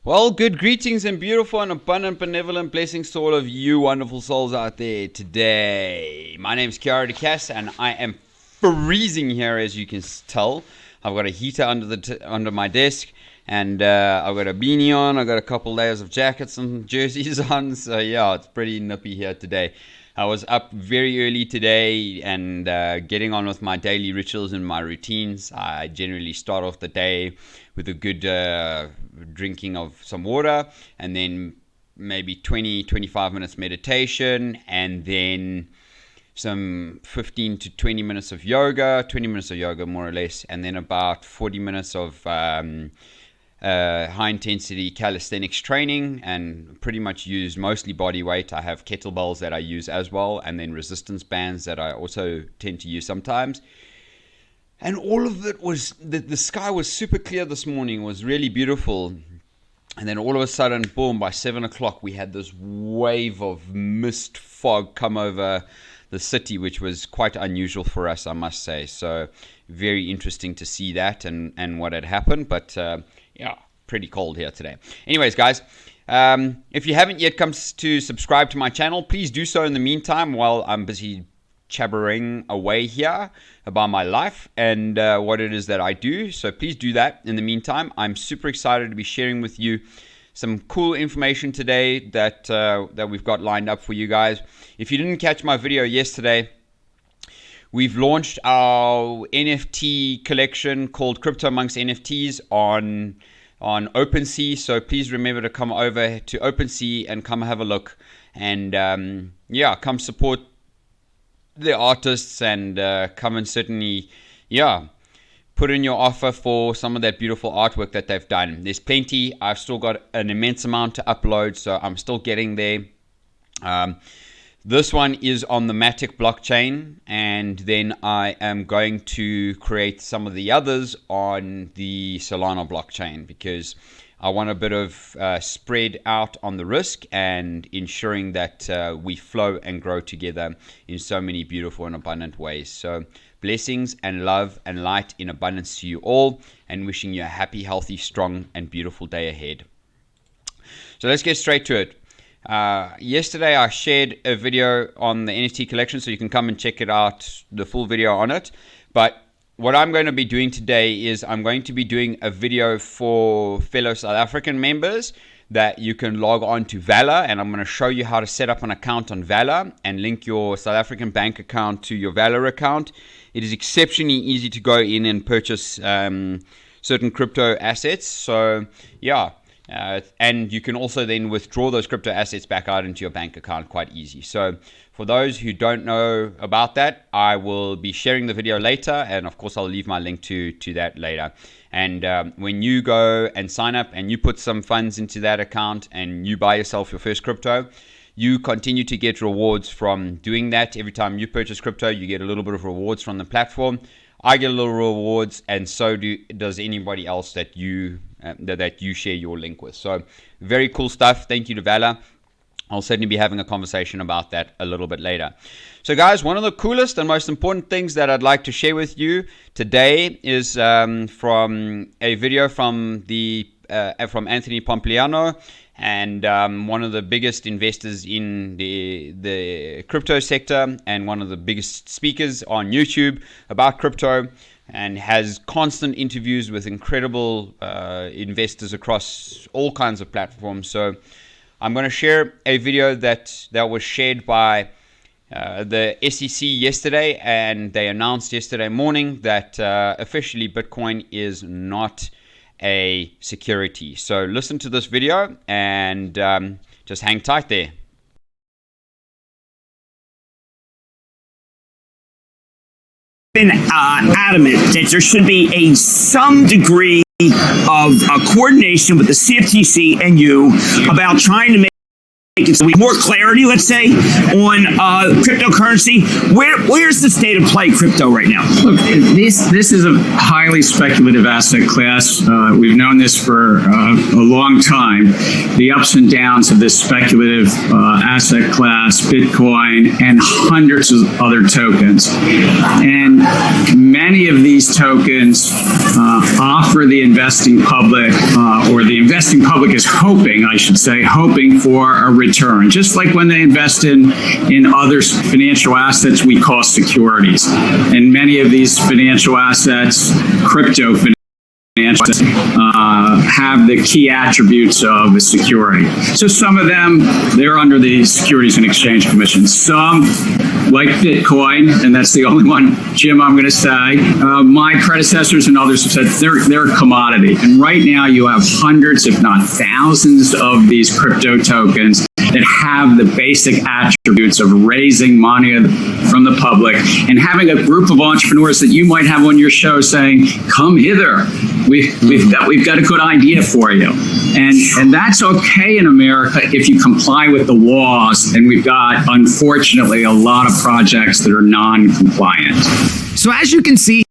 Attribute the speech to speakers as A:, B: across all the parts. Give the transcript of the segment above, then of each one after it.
A: Well, good greetings and beautiful and abundant benevolent blessings to all of you wonderful souls out there today. My name is Kiara DeCass and I am freezing here, as you can tell. I've got a heater under my desk, and I've got a beanie on. I've got a couple layers of jackets and jerseys on. So yeah, it's pretty nippy here today. I was up very early today and getting on with my daily rituals and my routines. I generally start off the day with a good drinking of some water, and then maybe 20-25 minutes meditation, and then some 15 to 20 minutes of yoga, 20 minutes of yoga more or less, and then about 40 minutes of high intensity calisthenics training, and pretty much use mostly body weight. I have kettlebells that I use as well, and then resistance bands that I also tend to use sometimes. And all of it was, the sky was super clear this morning. It was really beautiful. And then all of a sudden, boom, by 7 o'clock, we had this wave of mist fog come over the city, which was quite unusual for us, I must say. So very interesting to see that and what had happened. But yeah, pretty cold here today. Anyways, guys, if you haven't yet come to subscribe to my channel, please do so in the meantime while I'm busy chattering away here about my life and what it is that I do. So please do that in the meantime. I'm super excited to be sharing with you some cool information today that we've got lined up for you guys. If you didn't catch my video yesterday, we've launched our NFT collection called Crypto Amongst NFTs on OpenSea. So please remember to come over to OpenSea and come have a look, and yeah, come support the artists, and come and certainly, yeah, put in your offer for some of that beautiful artwork that they've done. There's plenty. I've still got an immense amount to upload, so I'm still getting there. This one is on the Matic blockchain, and then I am going to create some of the others on the Solana blockchain, because I want a bit of spread out on the risk and ensuring that we flow and grow together in so many beautiful and abundant ways. So blessings and love and light in abundance to you all, and wishing you a happy, healthy, strong, and beautiful day ahead. So let's get straight to it. Yesterday I shared a video on the NFT collection, so you can come and check it out, the full video on it. But what I'm going to be doing today is I'm going to be doing a video for fellow South African members that you can log on to Valor, and I'm going to show you how to set up an account on Valor and link your South African bank account to your Valor account. It is exceptionally easy to go in and purchase certain crypto assets. So yeah, and you can also then withdraw those crypto assets back out into your bank account quite easy. So for those who don't know about that, I will be sharing the video later, and of course I'll leave my link to that later. And when you go and sign up and you put some funds into that account and you buy yourself your first crypto, you continue to get rewards from doing that. Every time you purchase crypto, you get a little bit of rewards from the platform. I get a little rewards, and so does anybody else that you share your link with. So very cool stuff. Thank you to Valor. I'll certainly be having a conversation about that a little bit later. So guys, one of the coolest and most important things that I'd like to share with you today is from a video from Anthony Pompliano, and one of the biggest investors in the crypto sector, and one of the biggest speakers on YouTube about crypto, and has constant interviews with incredible investors across all kinds of platforms. So I'm going to share a video that was shared by the SEC yesterday, and they announced yesterday morning that officially Bitcoin is not a security. So listen to this video and just hang tight there.
B: Been adamant that there should be some degree of coordination with the CFTC and you about trying to make more clarity, let's say, on cryptocurrency. Where's the state of play crypto right now?
C: Look, this is a highly speculative asset class. We've known this for a long time. The ups and downs of this speculative asset class, Bitcoin, and hundreds of other tokens. And many of these tokens offer the investing public, or the investing public is hoping, I should say, hoping for a return. Just like when they invest in other financial assets we call securities. And many of these financial assets, crypto financial assets, have the key attributes of a security. So some of them, they're under the Securities and Exchange Commission. Some, like Bitcoin, and that's the only one, Jim, I'm going to say, my predecessors and others have said they're a commodity. And right now you have hundreds, if not thousands, of these crypto tokens that have the basic attributes of raising money from the public and having a group of entrepreneurs that you might have on your show saying, come hither. We've got a good idea for you. And that's okay in America if you comply with the laws. And we've got, unfortunately, a lot of projects that are non-compliant.
B: So as you can see,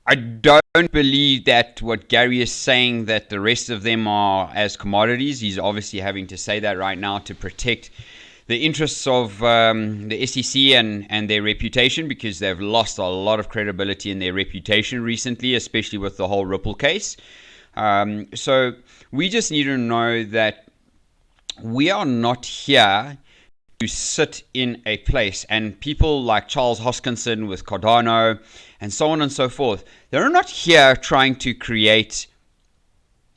A: I don't believe that what Gary is saying, that the rest of them are as commodities. He's obviously having to say that right now to protect the interests of the SEC and their reputation, because they've lost a lot of credibility in their reputation recently, especially with the whole Ripple case. So we just need to know that we are not here to sit in a place, and people like Charles Hoskinson with Cardano and so on and so forth, they're not here trying to create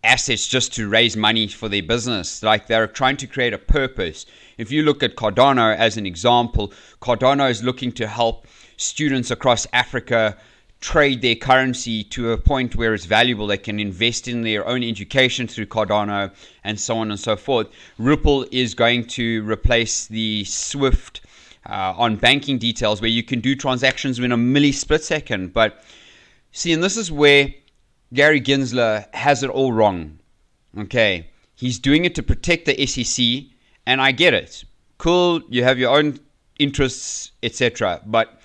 A: assets just to raise money for their business. Like, they're trying to create a purpose. If you look at Cardano as an example, Cardano is looking to help students across Africa trade their currency to a point where it's valuable. They can invest in their own education through Cardano and so on and so forth. Ripple is going to replace the SWIFT on banking details, where you can do transactions in a milli-split second. But see, and this is where Gary Gensler has it all wrong. Okay, he's doing it to protect the SEC, and I get it. Cool, you have your own interests, etc. But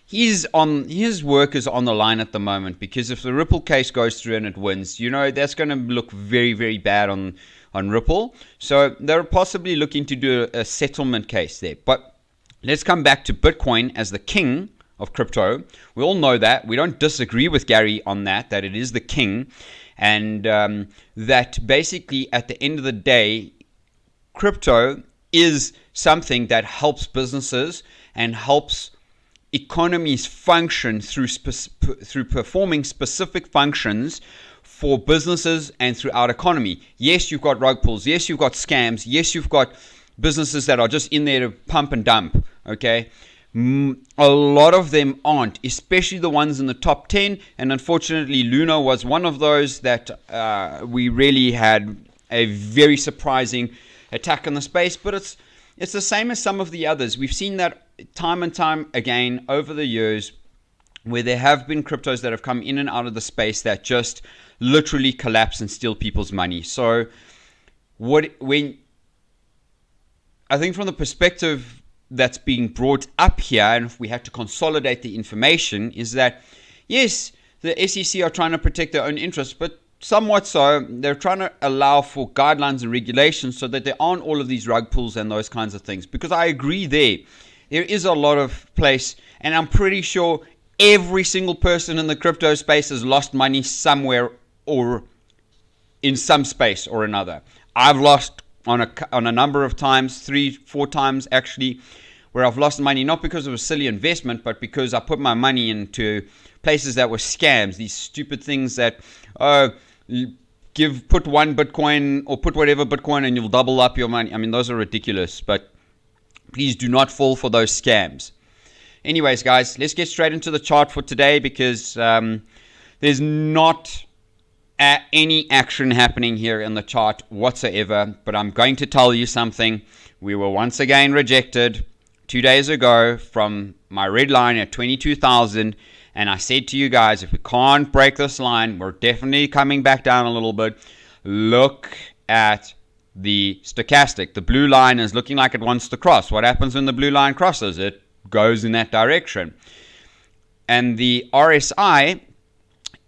A: his work is on the line at the moment, because if the Ripple case goes through and it wins, that's going to look very, very bad on Ripple. So they're possibly looking to do a settlement case there. But let's come back to Bitcoin as the king of crypto. We all know that. We don't disagree with Gary on that it is the king. And that basically at the end of the day, crypto is something that helps businesses and helps economies function through performing specific functions for businesses and through our economy. Yes, you've got rug pulls. Yes, you've got scams. Yes, you've got businesses that are just in there to pump and dump. Okay, a lot of them aren't, especially the ones in the top 10. And unfortunately, Luna was one of those that we really had a very surprising attack on the space. But it's the same as some of the others. We've seen that time and time again over the years, where there have been cryptos that have come in and out of the space that just literally collapse and steal people's money. So I think from the perspective that's being brought up here, and if we had to consolidate the information, is that yes, the SEC are trying to protect their own interests, but somewhat so, they're trying to allow for guidelines and regulations so that there aren't all of these rug pulls and those kinds of things. Because I agree there is a lot of place, and I'm pretty sure every single person in the crypto space has lost money somewhere or in some space or another. I've lost on a number of times, 3-4 times actually, where I've lost money, not because of a silly investment, but because I put my money into places that were scams, these stupid things that, put one Bitcoin or put whatever Bitcoin and you'll double up your money. I mean, those are ridiculous, but please do not fall for those scams. Anyways, guys, let's get straight into the chart for today, because there's not any action happening here in the chart whatsoever. But I'm going to tell you something. We were once again rejected. 2 days ago from my red line at 22,000, and I said to you guys, if we can't break this line, we're definitely coming back down a little bit. Look at the stochastic. The blue line is looking like it wants to cross. What happens when the blue line crosses? It goes in that direction. And the RSI,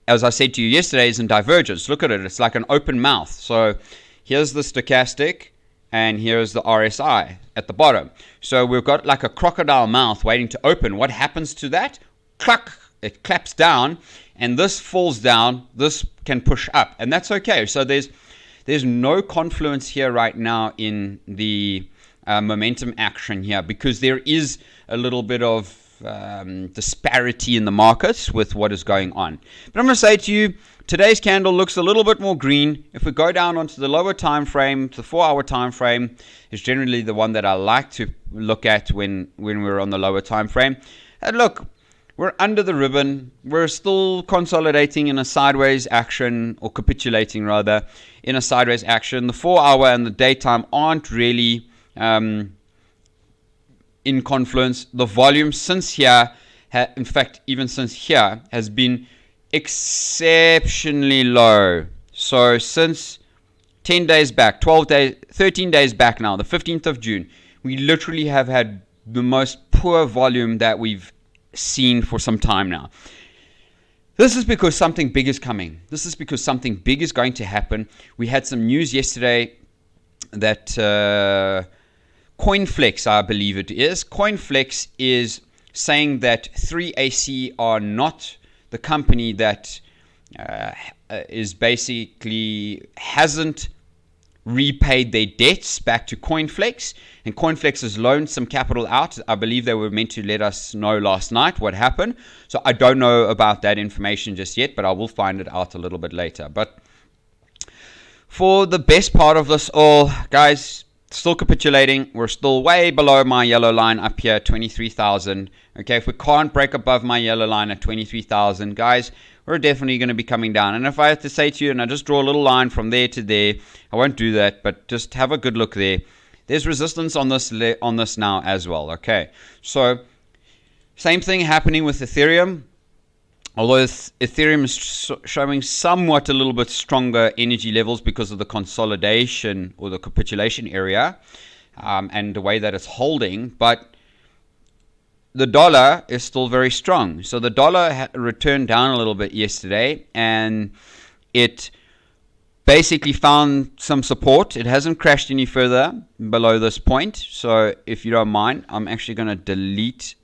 A: as I said to you yesterday, is in divergence. Look at it. It's like an open mouth. So here's the stochastic, and here's the RSI at the bottom. So we've got like a crocodile mouth waiting to open. What happens to that? Cluck! It claps down, and this falls down. This can push up, and that's okay. So there's no confluence here right now in the momentum action here, because there is a little bit of disparity in the markets with what is going on. But I'm going to say to you, today's candle looks a little bit more green. If we go down onto the lower time frame, the 4-hour time frame is generally the one that I like to look at when we're on the lower time frame. And look, we're under the ribbon. We're still consolidating in a sideways action, or capitulating rather, in a sideways action. The 4-hour and the daytime aren't really in confluence. The volume since here, in fact, even since here, has been exceptionally low. So since 10 days back, 12 days, 13 days back now, the 15th of June, we literally have had the most poor volume that we've seen for some time now. This is because something big is coming. This is because something big is going to happen. We had some news yesterday that CoinFlex, I believe it is, CoinFlex is saying that 3AC are not the company that is basically hasn't repaid their debts back to CoinFlex, and CoinFlex has loaned some capital out. I believe they were meant to let us know last night what happened, so I don't know about that information just yet, but I will find it out a little bit later. But for the best part of this all, guys, still capitulating. We're still way below my yellow line up here, 23,000. Okay, if we can't break above my yellow line at 23,000, guys, we're definitely going to be coming down. And if I have to say to you, and I just draw a little line from there to there, I won't do that, but just have a good look there. There's resistance on this now as well. Okay, so same thing happening with Ethereum. Although Ethereum is showing somewhat a little bit stronger energy levels because of the consolidation or the capitulation area and the way that it's holding, but the dollar is still very strong. So the dollar returned down a little bit yesterday, and it basically found some support. It hasn't crashed any further below this point. So if you don't mind, I'm actually going to delete,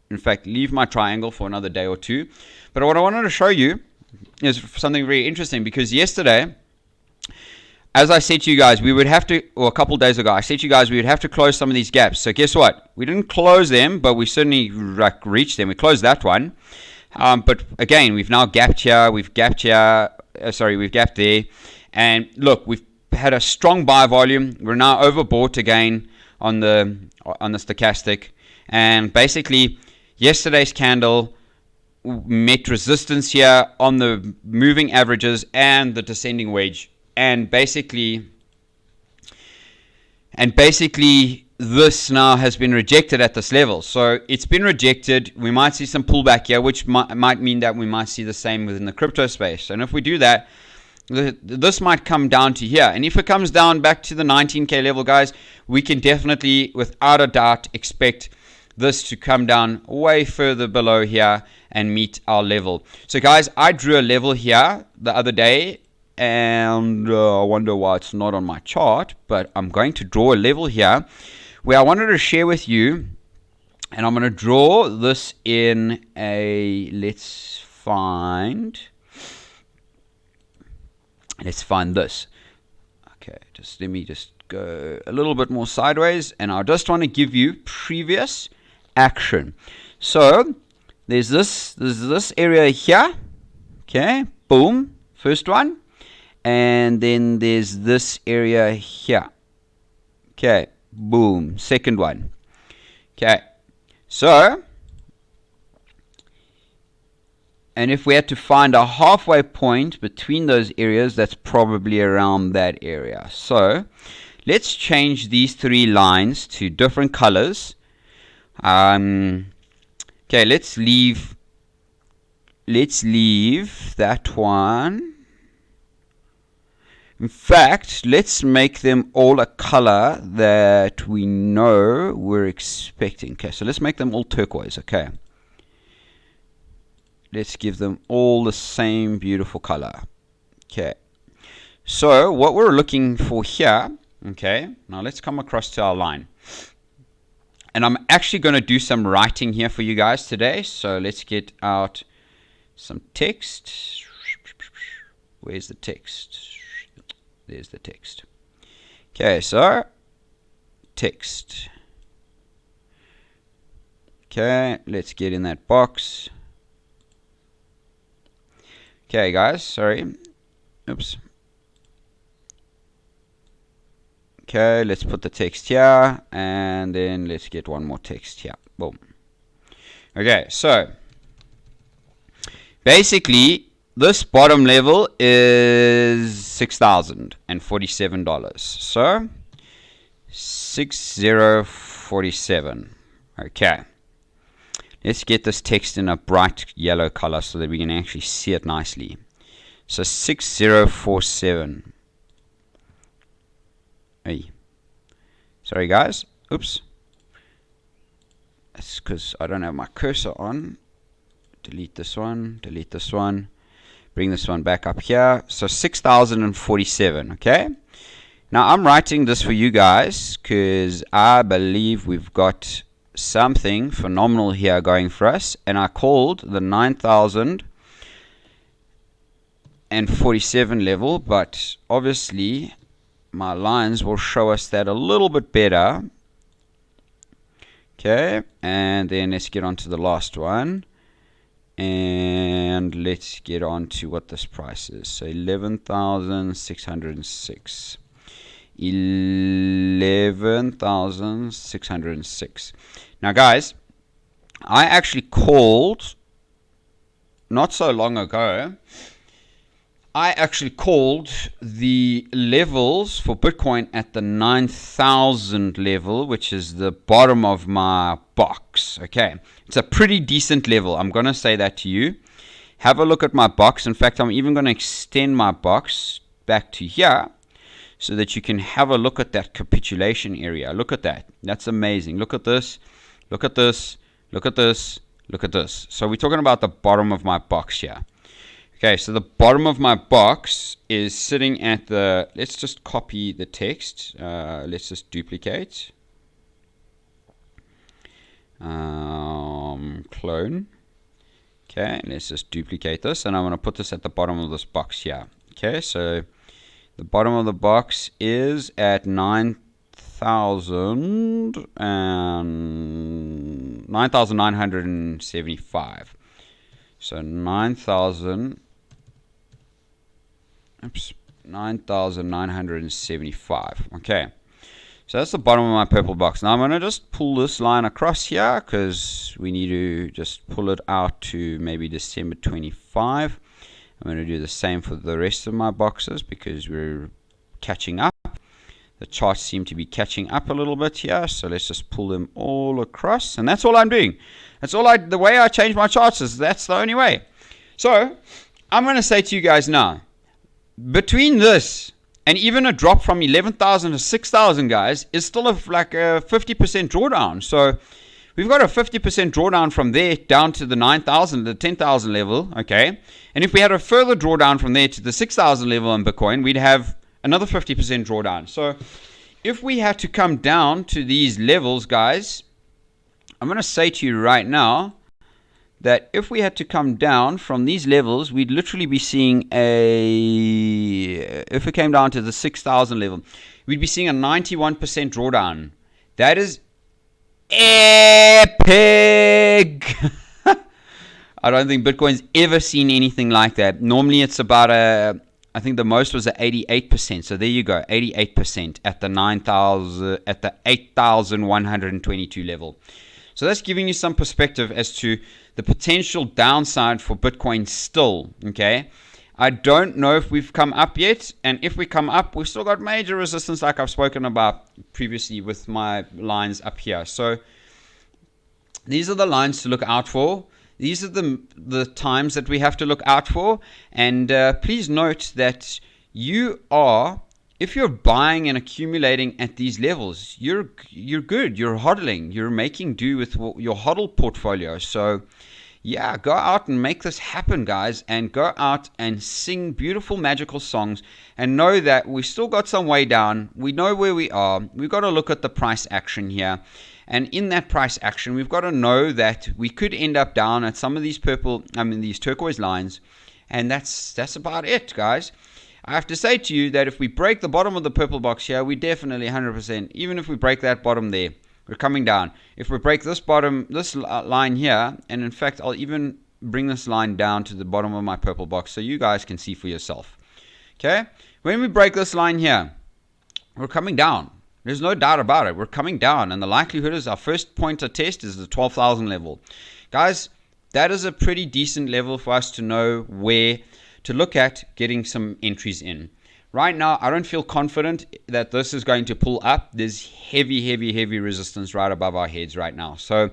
A: in fact, leave my triangle for another day or two. But what I wanted to show you is something very interesting, because yesterday, as I said to you guys, we would have to, or a couple days ago, I said to you guys we would have to close some of these gaps. So guess what? We didn't close them, but we certainly reached them. We closed that one. But again, we've now gapped here, we've gapped here, we've gapped there. And look, we've had a strong buy volume. We're now overbought again on the stochastic. And basically, yesterday's candle met resistance here on the moving averages and the descending wedge, and basically this now has been rejected at this level. So it's been rejected. We might see some pullback here, which might mean that we might see the same within the crypto space. And if we do that, this might come down to here. And if it comes down back to the 19k level, guys, we can definitely, without a doubt, expect this to come down way further below here and meet our level. So guys, I drew a level here the other day, and I wonder why it's not on my chart, but I'm going to draw a level here where I wanted to share with you, and I'm going to draw this in a, let's find this. Okay, let me go a little bit more sideways, and I just want to give you previous action. So there's this area here. Okay, boom, first one. And then there's this area here. Okay, boom, second one. Okay, so, and if we had to find a halfway point between those areas, that's probably around that area. So let's change these three lines to different colors. Okay, let's leave that one. In fact, let's make them all a color that we know we're expecting. Okay, so let's make them all turquoise. Okay, let's give them all the same beautiful color. Okay, so what we're looking for here, okay, now let's come across to our line. And I'm actually going to do some writing here for you guys today. So let's get out some text. Where's the text? There's the text. Okay, so text. Okay, let's get in that box. Okay, guys, sorry. Oops. Okay, let's put the text here, and then let's get one more text here. Boom. Okay, so basically, this bottom level is $6,047. So, 6047. Okay. Let's get this text in a bright yellow color so that we can actually see it nicely. So, 6047. Hey. Sorry, guys. Oops. That's because I don't have my cursor on. Delete this one. Delete this one. Bring this one back up here. So 6047, okay? Now I'm writing this for you guys because I believe we've got something phenomenal here going for us. And I called the 9047 level, but obviously my lines will show us that a little bit better. Okay, and then let's get on to the last one. And let's get on to what this price is. So 11,606. 11,606. Now, guys, I actually called not so long ago. I actually called the levels for Bitcoin at the 9,000 level, which is the bottom of my box. Okay, it's a pretty decent level. I'm going to say that to you. Have a look at my box. In fact, I'm even going to extend my box back to here so that you can have a look at that capitulation area. Look at that. That's amazing. Look at this. Look at this. Look at this. Look at this. So we're talking about the bottom of my box here. Okay, so the bottom of my box is sitting at the, let's just copy the text. Let's just duplicate. Clone. Okay, let's just duplicate this, and I'm going to put this at the bottom of this box here. Okay, so the bottom of the box is at 9,975. So 9,975. Okay, so that's the bottom of my purple box. Now I'm going to just pull this line across here because we need to just pull it out to maybe December 25. I'm going to do the same for the rest of my boxes because we're catching up. The charts seem to be catching up a little bit here, so let's just pull them all across, and that's all I'm doing. That's all the way I change my charts is that's the only way. So I'm going to say to you guys now, between this and even a drop from 11,000 to 6,000, guys, is still like a 50% drawdown. So we've got a 50% drawdown from there down to the 9,000, the 10,000 level, okay? And if we had a further drawdown from there to the 6,000 level on Bitcoin, we'd have another 50% drawdown. So if we had to come down to these levels, guys, I'm going to say to you right now that if we had to come down from these levels, we'd literally be seeing if it came down to the 6,000 level, we'd be seeing a 91% drawdown. That is epic. I don't think Bitcoin's ever seen anything like that. Normally it's about I think the most was at 88%. So there you go, 88% at the 9,000, at the 8,122 level. So that's giving you some perspective as to the potential downside for Bitcoin still, okay? I don't know if we've come up yet, and if we come up, we've still got major resistance like I've spoken about previously with my lines up here. So these are the lines to look out for. These are the times that we have to look out for. And please note that if you're buying and accumulating at these levels, you're good. You're hodling. You're making do with your hodl portfolio. So yeah, go out and make this happen, guys, and go out and sing beautiful, magical songs, and know that we still got some way down. We know where we are. We've got to look at the price action here. And in that price action, we've got to know that we could end up down at some of these these turquoise lines. And that's about it, guys. I have to say to you that if we break the bottom of the purple box here, we definitely 100%, even if we break that bottom there, we're coming down. If we break this line here, and in fact, I'll even bring this line down to the bottom of my purple box so you guys can see for yourself. Okay? When we break this line here, we're coming down. There's no doubt about it. We're coming down, and the likelihood is our first point of test is the 12,000 level. Guys, that is a pretty decent level for us to know where to look at getting some entries in. Right now, I don't feel confident that this is going to pull up. There's heavy resistance right above our heads right now. So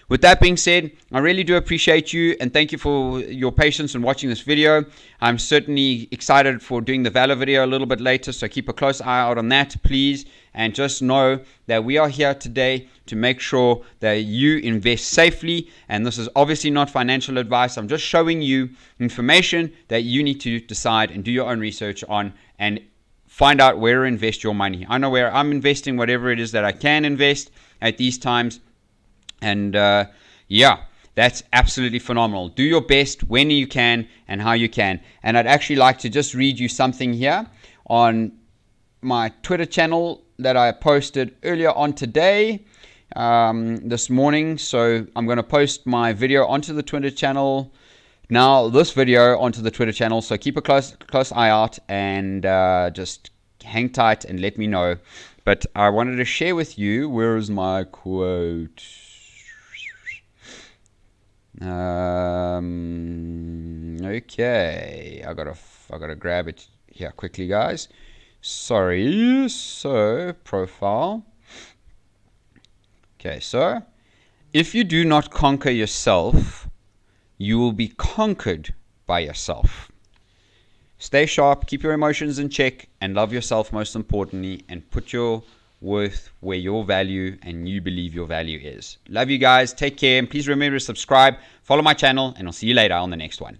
A: with that being said, I really do appreciate you, and thank you for your patience in watching this video. I'm certainly excited for doing the Valor video a little bit later, so keep a close eye out on that, please. And just know that we are here today to make sure that you invest safely. And this is obviously not financial advice. I'm just showing you information that you need to decide and do your own research on and find out where to invest your money. I know where I'm investing whatever it is that I can invest at these times. And yeah, that's absolutely phenomenal. Do your best when you can and how you can. And I'd actually like to just read you something here on my Twitter channel that I posted earlier on today, this morning. So I'm going to post my video onto the Twitter channel now, this video onto the Twitter channel. So keep a close eye out and just hang tight and let me know. But I wanted to share with you, where is my quote? Okay, I gotta grab it here quickly, guys. Sorry. So profile. Okay, so if you do not conquer yourself, you will be conquered by yourself. Stay sharp, keep your emotions in check, and love yourself most importantly, and put your worth where your value and you believe your value is. Love you guys. Take care, and please remember to subscribe, follow my channel, and I'll see you later on the next one.